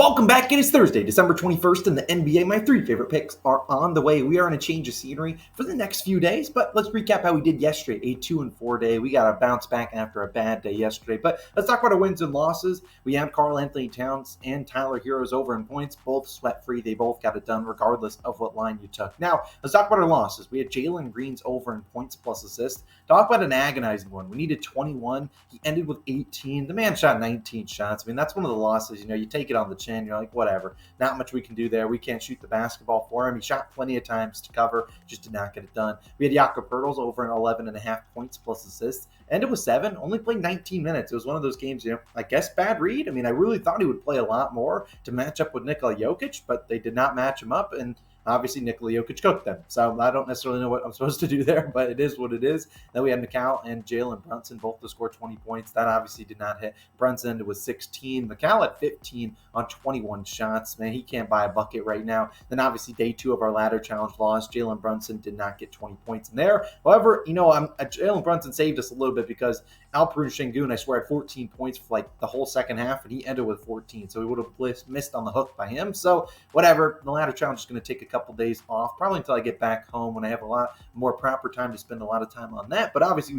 Welcome back. It is Thursday, December 21st in the NBA. My three favorite picks are on the way. We are in a change of scenery for the next few days, but let's recap how we did yesterday, a 2-4 day. We got a bounce back after a bad day yesterday, but let's talk about our wins and losses. We have Karl-Anthony Towns and Tyler Heroes over in points, both sweat-free. They both got it done regardless of what line you took. Now, let's talk about our losses. We had Jalen Green's over in points plus assists. Talk about an agonizing one. We needed 21. He ended with 18. The man shot 19 shots. I mean, that's one of the losses. You take it on the chin. You're like, whatever. Not much we can do there. We can't shoot the basketball for him. He shot plenty of times to cover, just did not get it done. We had Jakob Poeltl over in 11.5 points plus assists. Ended with 7. Only played 19 minutes. It was one of those games, I guess bad read. I mean, I really thought he would play a lot more to match up with Nikola Jokic, but they did not match him up, and obviously, Nikola Jokic cooked them. So I don't necessarily know what I'm supposed to do there, but it is what it is. Then we had McCall and Jalen Brunson both to score 20 points. That obviously did not hit. Brunson ended with 16. McCall at 15 on 21 shots. Man, he can't buy a bucket right now. Then obviously, day 2 of our ladder challenge loss. Jalen Brunson did not get 20 points in there. However, Jalen Brunson saved us a little bit because Alperen Sengun, I swear, had 14 points for the whole second half, and he ended with 14. So we would have missed on the hook by him. So whatever. The ladder challenge is going to take a couple days off, probably until I get back home when I have a lot more proper time to spend a lot of time on that. But obviously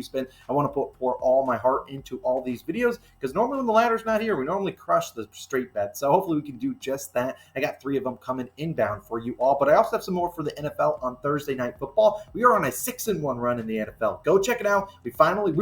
I want to pour all my heart into all these videos because normally when the ladder's not here, we normally crush the straight bet. So hopefully we can do just that. I got 3 of them coming inbound for you all, but I also have some more for the NFL on Thursday Night Football. We are on a 6-1 run in the NFL. Go check it out. We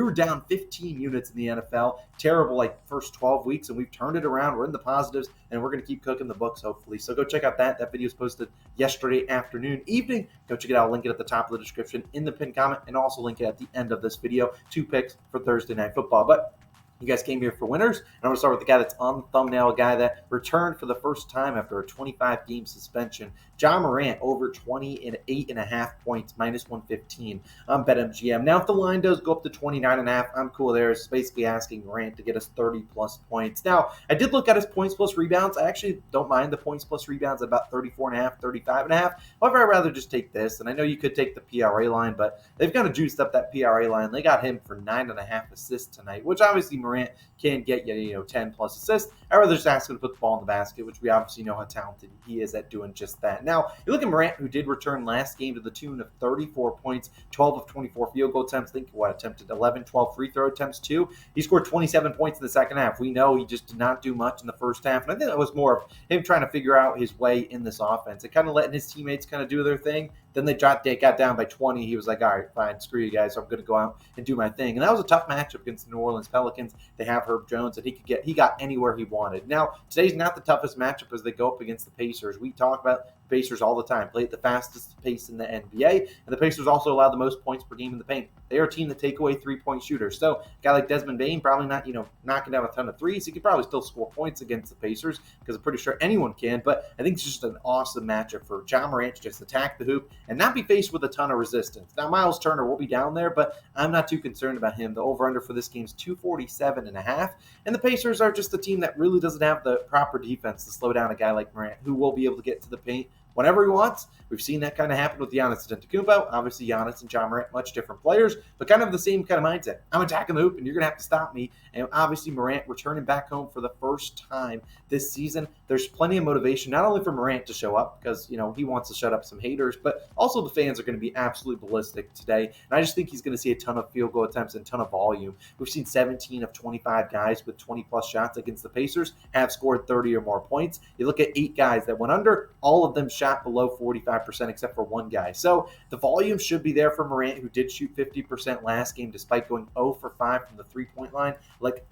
were down 15 units in the NFL. Terrible first 12 weeks, and we've turned it around. We're in the positives, and we're going to keep cooking the books, hopefully. So go check out that. That video is posted yesterday afternoon, evening. Go check it out. Link it at the top of the description in the pinned comment, and also link it at the end of this video. 2 picks for Thursday Night Football. But you guys came here for winners, and I'm going to start with the guy that's on the thumbnail, a guy that returned for the first time after a 25-game suspension. Ja Morant over 28.5 points, minus 115 on BetMGM. Now, if the line does go up to 29.5, I'm cool there. It's basically asking Morant to get us 30-plus points. Now, I did look at his points plus rebounds. I actually don't mind the points plus rebounds at about 34.5, 35.5. However, I'd rather just take this, and I know you could take the PRA line, but they've kind of juiced up that PRA line. They got him for 9.5 assists tonight, which obviously Morant can get 10-plus assists. I'd rather just ask him to put the ball in the basket, which we obviously know how talented he is at doing just that. Now, you look at Morant, who did return last game to the tune of 34 points, 12 of 24 field goal attempts. Attempted 11, 12 free throw attempts too. He scored 27 points in the second half. We know he just did not do much in the first half, and I think that was more of him trying to figure out his way in this offense and kind of letting his teammates kind of do their thing. Then they got down by 20. He was like, all right, fine, screw you guys. I'm going to go out and do my thing. And that was a tough matchup against the New Orleans Pelicans. They have Herb Jones, and he got anywhere he wanted. Now, today's not the toughest matchup as they go up against the Pacers. We talk about the Pacers all the time. Play at the fastest pace in the NBA, and the Pacers also allow the most points per game in the paint. They are a team that take away 3-point shooters. So a guy like Desmond Bane, probably not, knocking down a ton of threes. He could probably still score points against the Pacers because I'm pretty sure anyone can. But I think it's just an awesome matchup for Ja Morant to just attack the hoop and not be faced with a ton of resistance. Now, Miles Turner will be down there, but I'm not too concerned about him. The over-under for this game is 247.5, and the Pacers are just a team that really doesn't have the proper defense to slow down a guy like Morant, who will be able to get to the paint whenever he wants. We've seen that kind of happen with Giannis Antetokounmpo. Obviously, Giannis and Ja Morant, much different players, but kind of the same kind of mindset. I'm attacking the hoop, and you're going to have to stop me. And obviously, Morant returning back home for the first time this season. There's plenty of motivation, not only for Morant to show up, because, he wants to shut up some haters, but also the fans are going to be absolutely ballistic today. And I just think he's going to see a ton of field goal attempts and a ton of volume. We've seen 17 of 25 guys with 20-plus shots against the Pacers have scored 30 or more points. You look at 8 guys that went under, all of them shot below 45% except for one guy. So the volume should be there for Morant, who did shoot 50% last game despite going 0 for 5 from the three-point line.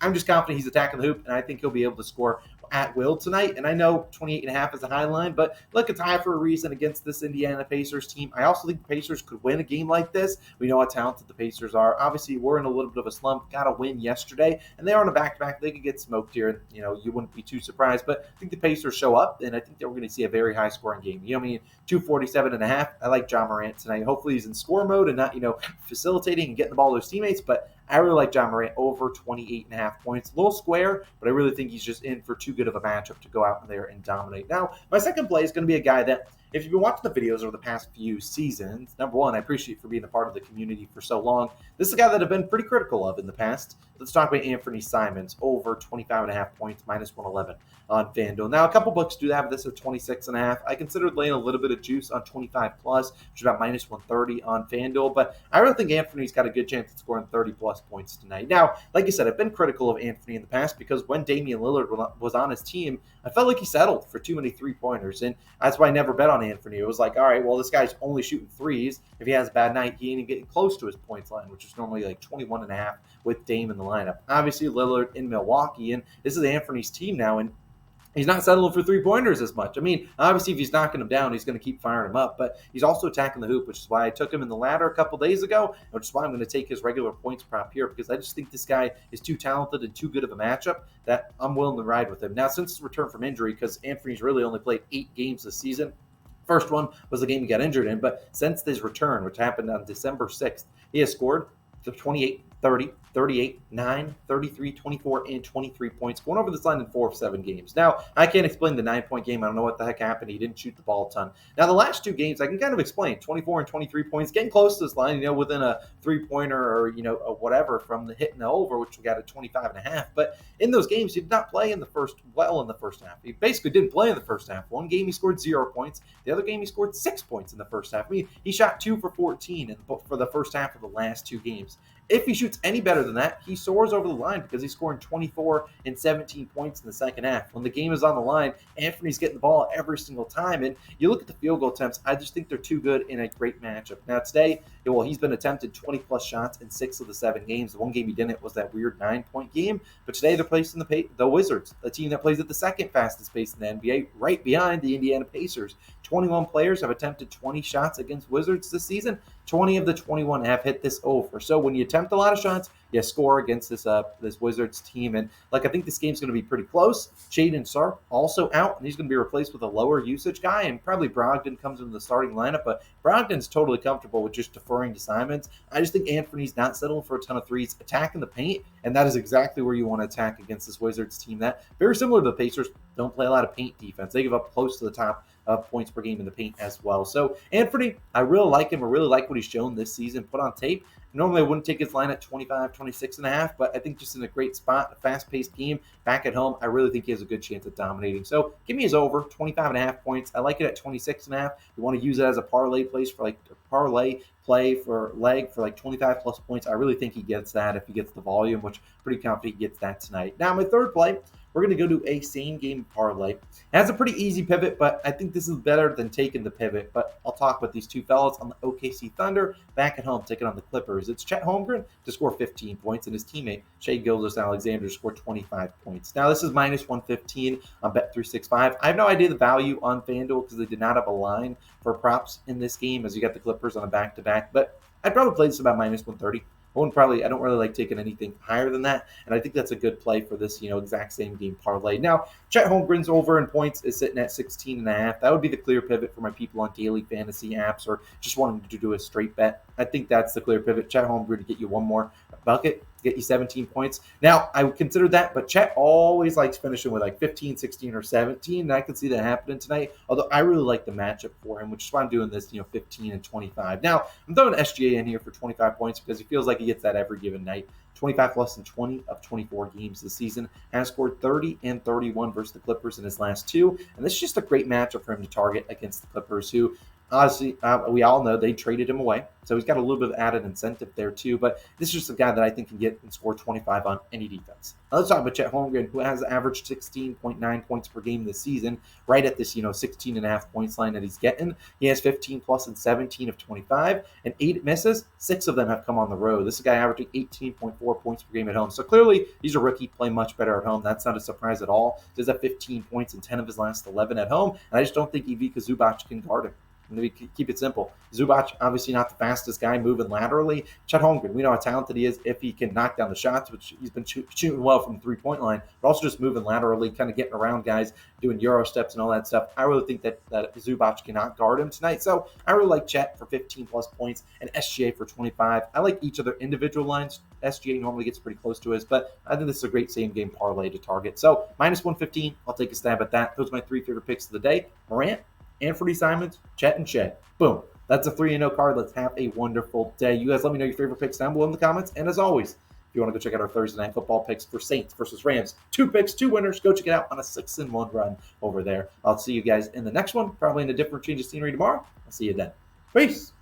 I'm just confident he's attacking the hoop, and I think he'll be able to score at will tonight. And I know 28.5 is a high line, but look, it's high for a reason against this Indiana Pacers team. I also think the Pacers could win a game like this. We know how talented the Pacers are. Obviously, we're in a little bit of a slump. Got a win yesterday, and they are on a back-to-back. They could get smoked here. You wouldn't be too surprised, but I think the Pacers show up, and I think that we're going to see a very high-scoring game. 247.5. I like Ja Morant tonight. Hopefully he's in score mode and not, facilitating and getting the ball to his teammates, but I really like Ja Morant over 28.5 points. A little square, but I really think he's just in for too good of a matchup to go out there and dominate. Now, my second play is going to be a guy that if you've been watching the videos over the past few seasons, number one, I appreciate you for being a part of the community for so long. This is a guy that I've been pretty critical of in the past. Let's talk about Anfernee Simons, over 25.5 points, minus 111 on FanDuel. Now, a couple books do have this at 26.5. I considered laying a little bit of juice on 25 plus, which is about minus 130 on FanDuel, but I really think Anfernee has got a good chance of scoring 30 plus points tonight. Now, like I said, I've been critical of Anfernee in the past because when Damian Lillard was on his team, I felt like he settled for too many three-pointers, and that's why I never bet on Anfernee. It was like, all right, well, this guy's only shooting threes. If he has a bad night, he ain't even getting close to his points line, which is normally like 21.5 with Dame in the lineup. Obviously, Lillard in Milwaukee, and this is Anfernee's team now, and he's not settling for three-pointers as much. I mean, obviously, if he's knocking them down, he's going to keep firing them up, but he's also attacking the hoop, which is why I took him in the ladder a couple days ago, which is why I'm going to take his regular points prop here, because I just think this guy is too talented and too good of a matchup that I'm willing to ride with him. Now, since his return from injury, because Anfernee's really only played 8 games this season, first one was the game he got injured in, but since his return, which happened on December 6th, he has scored 28, 30, 38, 9, 33, 24, and 23 points, going over this line in 4 of 7 games. Now, I can't explain the 9-point game. I don't know what the heck happened. He didn't shoot the ball a ton. Now, the last 2 games, I can kind of explain. 24 and 23 points, getting close to this line, within a three-pointer or, a whatever from the hit and the over, which we got at 25.5. But in those games, he did not play in the first half. He basically didn't play in the first half. One game, he scored 0 points. The other game, he scored 6 points in the first half. I mean, he shot 2 for 14 for the first half of the last 2 games. If he shoots any better than that, he soars over the line because he's scoring 24 and 17 points in the second half. When the game is on the line, Anfernee's getting the ball every single time. And you look at the field goal attempts, I just think they're too good in a great matchup. Now, today, he's been attempted 20-plus shots in 6 of the 7 games. The one game he didn't was that weird 9-point game. But today, they're placed in the Wizards, a team that plays at the second fastest pace in the NBA, right behind the Indiana Pacers. 21 players have attempted 20 shots against Wizards this season. 20 of the 21 have hit this over. So when you attempt a lot of shots, you score against this Wizards team. And I think this game's going to be pretty close. Shaedon Sharpe also out, and he's going to be replaced with a lower usage guy. And probably Brogdon comes into the starting lineup, but Brogdon's totally comfortable with just deferring to Simons. I just think Anfernee's not settling for a ton of threes, attacking the paint, and that is exactly where you want to attack against this Wizards team that, very similar to the Pacers, don't play a lot of paint defense. They give up close to the top of points per game in the paint as well. So Anfernee, I really like him. I really like what he's shown this season, put on tape. Normally, I wouldn't take his line at 25, 26.5, but I think just in a great spot, a fast-paced game, back at home, I really think he has a good chance of dominating. So give me his over, 25.5 points. I like it at 26.5. You want to use it as a parlay place for parlay play for leg for 25-plus points. I really think he gets that if he gets the volume, which I'm pretty confident he gets that tonight. Now, my third play, we're going to go to a same-game parlay. It has a pretty easy pivot, but I think this is better than taking the pivot. But I'll talk about these two fellas on the OKC Thunder back at home, taking on the Clippers. It's Chet Holmgren to score 15 points, and his teammate, Shai Gilgeous-Alexander, to score 25 points. Now, this is minus 115 on Bet365. I have no idea the value on FanDuel because they did not have a line for props in this game, as you got the Clippers on a back-to-back. But I'd probably play this about minus 130. I don't really like taking anything higher than that, and I think that's a good play for this, exact same game parlay. Now, Chet Holmgren's over in points is sitting at 16.5. That would be the clear pivot for my people on daily fantasy apps or just wanting to do a straight bet. I think that's the clear pivot. Chet Holmgren to get you one more bucket, get you 17 points. Now, I would consider that, but Chet always likes finishing with 15, 16, or 17, and I could see that happening tonight, although I really like the matchup for him, which is why I'm doing this, 15 and 25. Now, I'm throwing SGA in here for 25 points because he feels like he gets that every given night. 25 plus in 20 of 24 games this season, has scored 30 and 31 versus the Clippers in his last 2, and this is just a great matchup for him to target against the Clippers, who honestly, we all know they traded him away, so he's got a little bit of added incentive there too. But this is just a guy that I think can get and score 25 on any defense. Now let's talk about Chet Holmgren, who has averaged 16.9 points per game this season, right at this 16.5 points line that he's getting. He has 15 plus in 17 of 25, and 8 misses. 6 of them have come on the road. This is a guy averaging 18.4 points per game at home. So clearly, he's a rookie, playing much better at home. That's not a surprise at all. He does have 15 points in 10 of his last 11 at home, and I just don't think Ivica Zubac can guard him. Let me keep it simple. Zubac, obviously not the fastest guy moving laterally. Chet Holmgren, we know how talented he is if he can knock down the shots, which he's been shooting well from the three-point line, but also just moving laterally, kind of getting around guys, doing Euro steps and all that stuff. I really think that Zubac cannot guard him tonight. So I really like Chet for 15-plus points and SGA for 25. I like each of their individual lines. SGA normally gets pretty close to his, but I think this is a great same-game parlay to target. So minus 115, I'll take a stab at that. Those are my 3 favorite picks of the day. Morant, Anfernee Simons, Chet, and Shea. Boom. That's a 3-0 card. Let's have a wonderful day. You guys let me know your favorite picks down below in the comments. And as always, if you want to go check out our Thursday Night Football picks for Saints versus Rams, 2 picks, 2 winners, go check it out on a 6-1 run over there. I'll see you guys in the next one, probably in a different change of scenery tomorrow. I'll see you then. Peace.